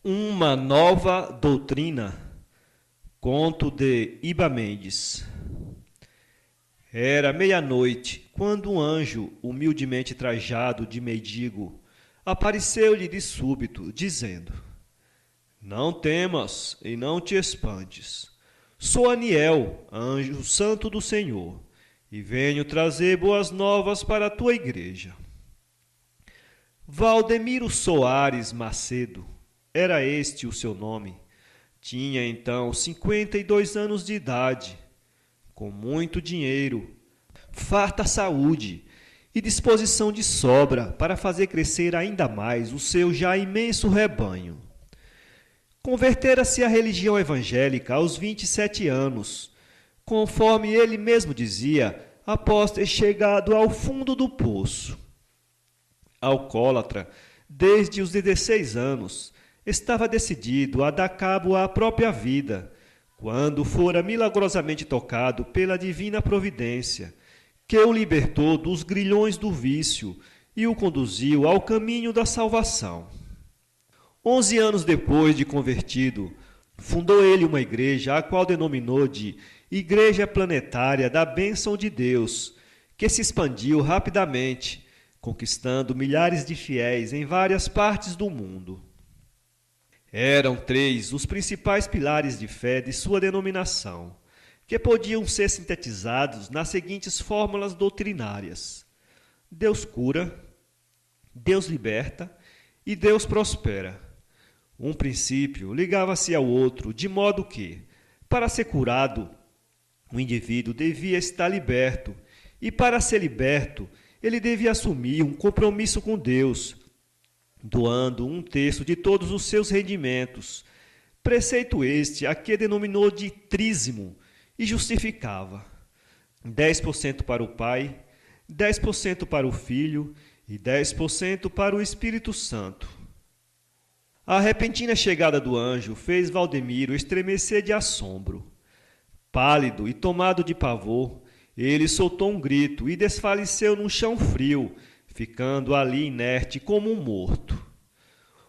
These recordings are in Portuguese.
Uma nova doutrina. Conto de Iba Mendes. Era meia-noite, quando um anjo, humildemente trajado de mendigo, apareceu-lhe de súbito, dizendo: Não temas e não te espantes. Sou Aniel, anjo santo do Senhor, e venho trazer boas novas para a tua igreja. Valdemiro Soares Macedo, era este o seu nome. Tinha então 52 anos de idade, com muito dinheiro, farta saúde e disposição de sobra para fazer crescer ainda mais o seu já imenso rebanho. Convertera-se à religião evangélica aos 27 anos, conforme ele mesmo dizia, após ter chegado ao fundo do poço. Alcoólatra, desde os 16 anos, estava decidido a dar cabo à própria vida, quando fora milagrosamente tocado pela divina providência, que o libertou dos grilhões do vício e o conduziu ao caminho da salvação. 11 anos depois de convertido, fundou ele uma igreja, a qual denominou de Igreja Planetária da Bênção de Deus, que se expandiu rapidamente, conquistando milhares de fiéis em várias partes do mundo. Eram 3 os principais pilares de fé de sua denominação, que podiam ser sintetizados nas seguintes fórmulas doutrinárias: Deus cura, Deus liberta e Deus prospera. Um princípio ligava-se ao outro, de modo que, para ser curado, o indivíduo devia estar liberto, e para ser liberto, ele devia assumir um compromisso com Deus, doando 1/3 de todos os seus rendimentos, preceito este a que denominou de trízimo e justificava: 10% para o Pai, 10% para o Filho e 10% para o Espírito Santo. A repentina chegada do anjo fez Valdemiro estremecer de assombro. Pálido e tomado de pavor, ele soltou um grito e desfaleceu no chão frio, ficando ali inerte como um morto.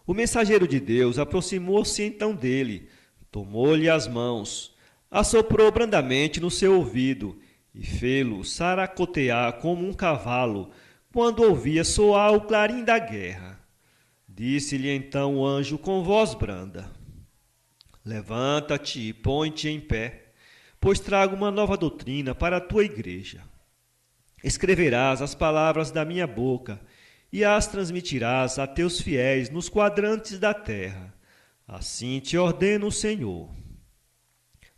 O mensageiro de Deus aproximou-se então dele, tomou-lhe as mãos, assoprou brandamente no seu ouvido e fê-lo saracotear como um cavalo quando ouvia soar o clarim da guerra. Disse-lhe então o anjo com voz branda: Levanta-te e põe-te em pé, pois trago uma nova doutrina para a tua igreja. Escreverás as palavras da minha boca e as transmitirás a teus fiéis nos quadrantes da terra. Assim te ordena o Senhor.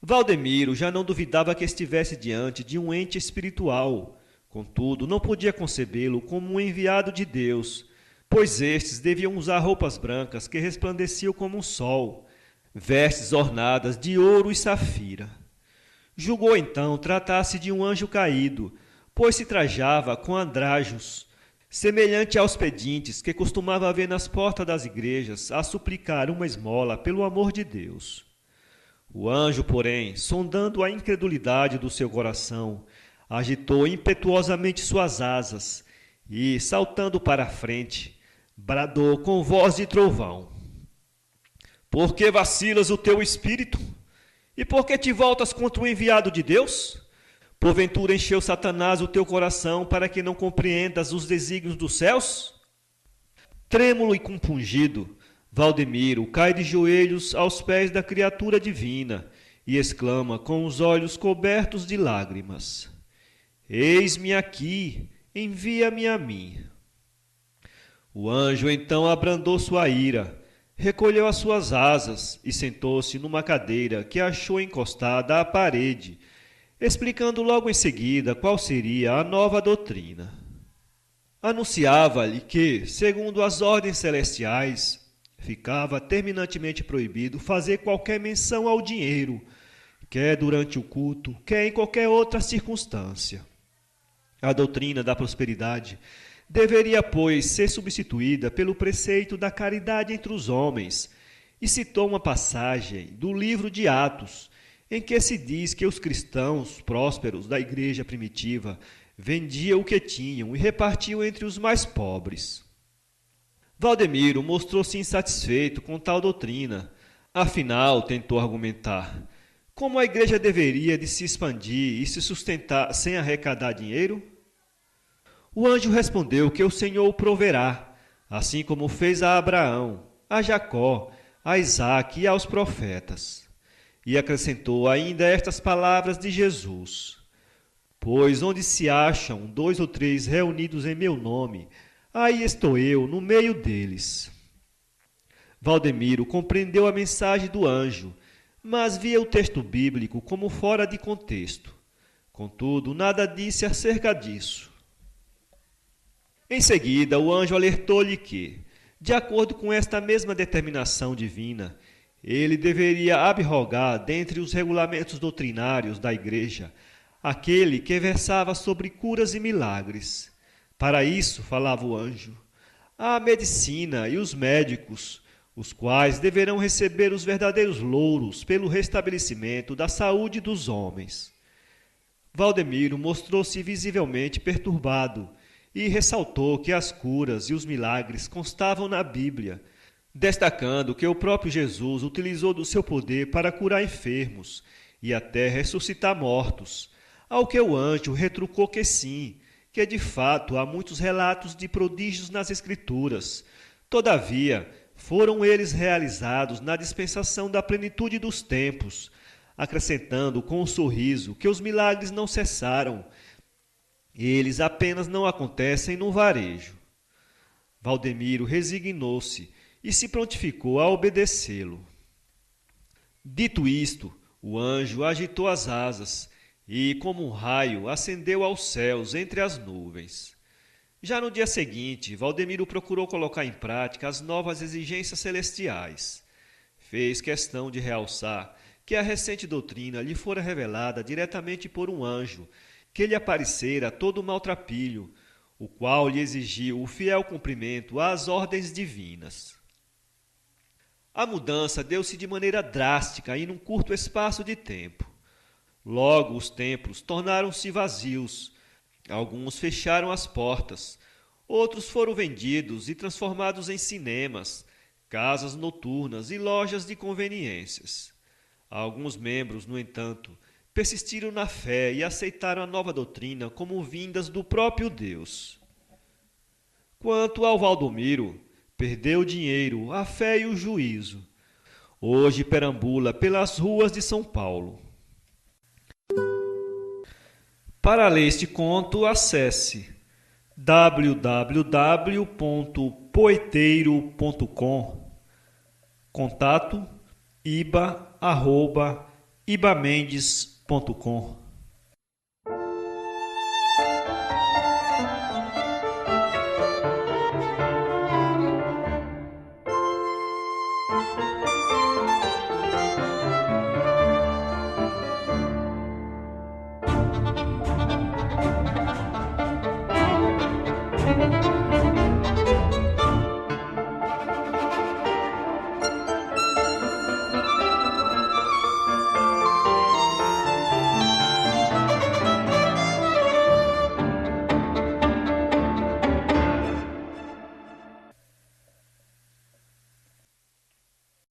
Valdemiro já não duvidava que estivesse diante de um ente espiritual, contudo não podia concebê-lo como um enviado de Deus, pois estes deviam usar roupas brancas que resplandeciam como o sol, vestes ornadas de ouro e safira. Julgou então tratar-se de um anjo caído, pois se trajava com andrajos, semelhante aos pedintes que costumava haver nas portas das igrejas a suplicar uma esmola pelo amor de Deus. O anjo, porém, sondando a incredulidade do seu coração, agitou impetuosamente suas asas e, saltando para a frente, bradou com voz de trovão: Por que vacilas o teu espírito? E por que te voltas contra o enviado de Deus? Porventura encheu Satanás o teu coração para que não compreendas os desígnios dos céus? Trêmulo e compungido, Valdemiro cai de joelhos aos pés da criatura divina e exclama com os olhos cobertos de lágrimas: Eis-me aqui, envia-me a mim. O anjo então abrandou sua ira, recolheu as suas asas e sentou-se numa cadeira que achou encostada à parede, explicando logo em seguida qual seria a nova doutrina. Anunciava-lhe que, segundo as ordens celestiais, ficava terminantemente proibido fazer qualquer menção ao dinheiro, quer durante o culto, quer em qualquer outra circunstância. A doutrina da prosperidade deveria, pois, ser substituída pelo preceito da caridade entre os homens, e citou uma passagem do livro de Atos, em que se diz que os cristãos prósperos da igreja primitiva vendiam o que tinham e repartiam entre os mais pobres. Valdemiro mostrou-se insatisfeito com tal doutrina. Afinal, tentou argumentar, como a igreja deveria de se expandir e se sustentar sem arrecadar dinheiro? O anjo respondeu que o Senhor o proverá, assim como fez a Abraão, a Jacó, a Isaque e aos profetas. E acrescentou ainda estas palavras de Jesus: Pois onde se acham 2 ou 3 reunidos em meu nome, aí estou eu no meio deles. Valdemiro compreendeu a mensagem do anjo, mas via o texto bíblico como fora de contexto. Contudo, nada disse acerca disso. Em seguida, o anjo alertou-lhe que, de acordo com esta mesma determinação divina, ele deveria abrogar dentre os regulamentos doutrinários da igreja aquele que versava sobre curas e milagres. Para isso, falava o anjo, há a medicina e os médicos, os quais deverão receber os verdadeiros louros pelo restabelecimento da saúde dos homens. Valdemiro mostrou-se visivelmente perturbado e ressaltou que as curas e os milagres constavam na Bíblia, destacando que o próprio Jesus utilizou do seu poder para curar enfermos e até ressuscitar mortos, ao que o anjo retrucou que sim, que de fato há muitos relatos de prodígios nas Escrituras. Todavia, foram eles realizados na dispensação da plenitude dos tempos, acrescentando com um sorriso que os milagres não cessaram, eles apenas não acontecem no varejo. Valdemiro resignou-se e se prontificou a obedecê-lo. Dito isto, o anjo agitou as asas e, como um raio, ascendeu aos céus entre as nuvens. Já no dia seguinte, Valdemiro procurou colocar em prática as novas exigências celestiais. Fez questão de realçar que a recente doutrina lhe fora revelada diretamente por um anjo, que lhe aparecera todo maltrapilho, o qual lhe exigiu o fiel cumprimento às ordens divinas. A mudança deu-se de maneira drástica e num curto espaço de tempo. Logo os templos tornaram-se vazios, alguns fecharam as portas, outros foram vendidos e transformados em cinemas, casas noturnas e lojas de conveniências. Alguns membros, no entanto, persistiram na fé e aceitaram a nova doutrina como vindas do próprio Deus. Quanto ao Valdemiro, perdeu o dinheiro, a fé e o juízo. Hoje perambula pelas ruas de São Paulo. Para ler este conto, acesse www.poeteiro.com. Contato iba@ibamendes.com